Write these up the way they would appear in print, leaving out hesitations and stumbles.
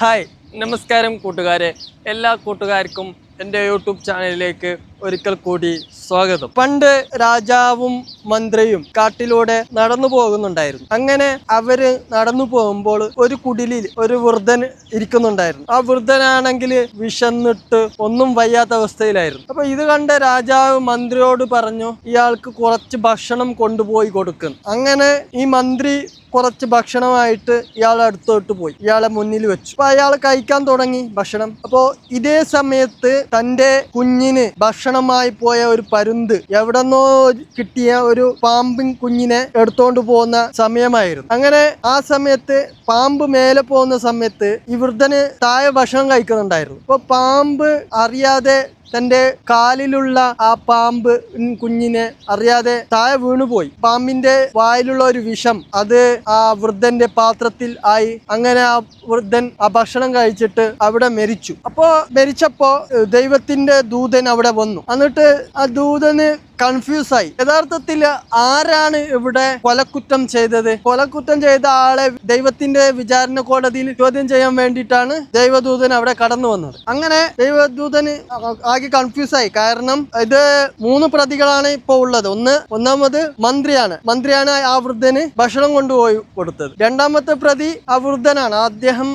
Hi നമസ്കാരം കൂട്ടുകാരെ, എല്ലാ കൂട്ടുകാർക്കും എൻ്റെ യൂട്യൂബ് ചാനലിലേക്ക് ഒരിക്കൽ കൂടി സ്വാഗതം. പണ്ട് രാജാവും മന്ത്രിയും കാട്ടിലൂടെ നടന്നു പോകുന്നുണ്ടായിരുന്നു. അങ്ങനെ അവര് നടന്നു പോകുമ്പോൾ ഒരു കുടിലിൽ ഒരു വൃദ്ധൻ ഇരിക്കുന്നുണ്ടായിരുന്നു. ആ വൃദ്ധനാണെങ്കിൽ വിശന്നിട്ട് ഒന്നും വയ്യാത്ത അവസ്ഥയിലായിരുന്നു. അപ്പൊ ഇത് കണ്ട രാജാവ് മന്ത്രിയോട് പറഞ്ഞു, ഇയാൾക്ക് കുറച്ച് ഭക്ഷണം കൊണ്ടുപോയി കൊടുക്കുന്നു. അങ്ങനെ ഈ മന്ത്രി കുറച്ച് ഭക്ഷണമായിട്ട് ഇയാളെ അടുത്തോട്ട് പോയി, ഇയാളെ മുന്നിൽ വെച്ചു. അപ്പൊ അയാൾ കഴിക്കാൻ തുടങ്ങി ഭക്ഷണം. അപ്പോ ഇതേ സമയത്ത് തന്റെ കുഞ്ഞിന് ഭക്ഷണമായി പോയ ഒരു പരുന്ത് എവിടെന്നോ കിട്ടിയ ഒരു പാമ്പിൻ കുഞ്ഞിനെ എടുത്തോണ്ട് പോകുന്ന സമയമായിരുന്നു. അങ്ങനെ ആ സമയത്ത് പാമ്പ് മേലെ പോകുന്ന സമയത്ത് ഈ വൃദ്ധന് താഴെ ഭക്ഷണം കഴിക്കുന്നുണ്ടായിരുന്നു. അപ്പൊ പാമ്പ് അറിയാതെ തന്റെ കാലിലുള്ള ആ പാമ്പ് കുഞ്ഞിനെ അറിയാതെ താഴെ വീണുപോയി. പാമ്പിന്റെ വായിലുള്ള ഒരു വിഷം അത് ആ വൃദ്ധന്റെ പാത്രത്തിൽ ആയി. അങ്ങനെ ആ വൃദ്ധൻ ആ ഭക്ഷണം കഴിച്ചിട്ട് അവിടെ മരിച്ചു. അപ്പോ മരിച്ചപ്പോ ദൈവത്തിന്റെ ദൂതൻ അവിടെ വന്നു. എന്നിട്ട് ആ ദൂതന് കൺഫ്യൂസായി. യഥാർത്ഥത്തിൽ ആരാണ് ഇവിടെ കൊലക്കുറ്റം ചെയ്തത്? കൊലക്കുറ്റം ചെയ്ത ആളെ ദൈവത്തിന്റെ വിചാരണ കോടതിയിൽ ചോദ്യം ചെയ്യാൻ വേണ്ടിയിട്ടാണ് ദൈവദൂതൻ അവിടെ കടന്നു വന്നത്. അങ്ങനെ ദൈവദൂതന് ആകെ കൺഫ്യൂസായി. കാരണം ഇത് 3 പ്രതികളാണ് ഇപ്പോൾ ഉള്ളത്. ഒന്നാമത് മന്ത്രിയാണ് ആ വൃദ്ധന് ഭക്ഷണം കൊണ്ടുപോയി കൊടുത്തത്. രണ്ടാമത്തെ പ്രതി ആ വൃദ്ധനാണ്, അദ്ദേഹം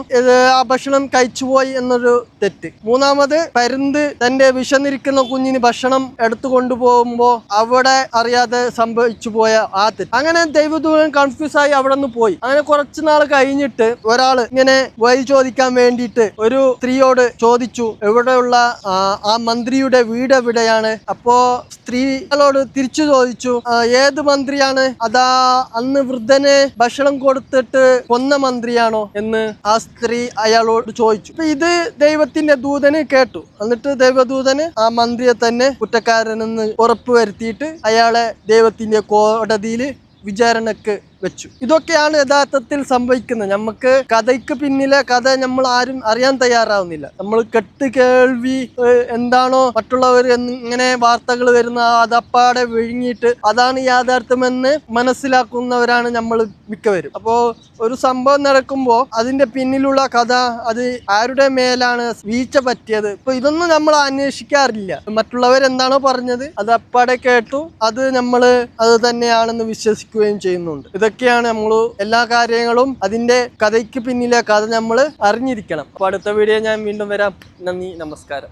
ആ ഭക്ഷണം കഴിച്ചുപോയി എന്നൊരു തെറ്റ്. മൂന്നാമത് പരുന്ത് തന്റെ വിശന്നിരിക്കുന്ന കുഞ്ഞിന് ഭക്ഷണം എടുത്തു കൊണ്ടുപോകുമ്പോ അവിടെ അറിയാതെ സംഭവിച്ചു പോയ ആ തെറ്റ്. അങ്ങനെ ദൈവദൂതൻ കൺഫ്യൂസായി അവിടെ നിന്ന് പോയി. അങ്ങനെ കുറച്ചു നാൾ കഴിഞ്ഞിട്ട് ഒരാള് ഇങ്ങനെ വഴി ചോദിക്കാൻ വേണ്ടിയിട്ട് ഒരു സ്ത്രീയോട് ചോദിച്ചു, എവിടെയുള്ള ആ മന്ത്രിയുടെ വീട് എവിടെയാണ്? അപ്പോ സ്ത്രീകളോട് തിരിച്ചു ചോദിച്ചു, ഏത് മന്ത്രിയാണ്? അതാ അന്ന് വൃദ്ധന് ഭക്ഷണം കൊടുത്തിട്ട് കൊന്ന മന്ത്രിയാണോ എന്ന് ആ സ്ത്രീ അയാളോട് ചോദിച്ചു. അപ്പൊ ഇത് ദൈവത്തിന്റെ ദൂതന് കേട്ടു. എന്നിട്ട് ദൈവദൂതന് ആ മന്ത്രിയെ തന്നെ കുറ്റക്കാരനെന്ന് ഉറപ്പുവരുത്തിയിട്ട് അയാളെ ദൈവത്തിന്റെ കോടതിയിൽ വിചാരണക്ക് വെച്ചു. ഇതൊക്കെയാണ് യഥാർത്ഥത്തിൽ സംഭവിക്കുന്നത്. നമുക്ക് കഥയ്ക്ക് പിന്നിലെ കഥ നമ്മൾ ആരും അറിയാൻ തയ്യാറാവുന്നില്ല. നമ്മൾ കേൾവി എന്താണോ മറ്റുള്ളവർ ഇങ്ങനെ വാർത്തകൾ വരുന്ന അതപ്പാടെ വിഴുങ്ങിയിട്ട് അതാണ് യാഥാർത്ഥ്യമെന്ന് മനസ്സിലാക്കുന്നവരാണ് നമ്മൾ മിക്കവരും. അപ്പോ ഒരു സംഭവം നടക്കുമ്പോൾ അതിന്റെ പിന്നിലുള്ള കഥ, അത് ആരുടെ മേലാണ് വീഴ്ച പറ്റിയത്, ഇപ്പൊ ഇതൊന്നും നമ്മൾ അന്വേഷിക്കാറില്ല. മറ്റുള്ളവരെന്താണോ പറഞ്ഞത് അത് അപ്പാടെ കേട്ടു, അത് നമ്മൾ അത് തന്നെയാണെന്ന് വിശ്വസിക്കുകയും ചെയ്യുന്നുണ്ട്. ഇതൊക്കെയാണ് നമ്മൾ എല്ലാ കാര്യങ്ങളും അതിന്റെ കഥയ്ക്ക് പിന്നിലെ കഥ നമ്മൾ അറിഞ്ഞിരിക്കണം. അപ്പൊ അടുത്ത വീഡിയോ ഞാൻ വീണ്ടും വരാം. നന്ദി, നമസ്കാരം.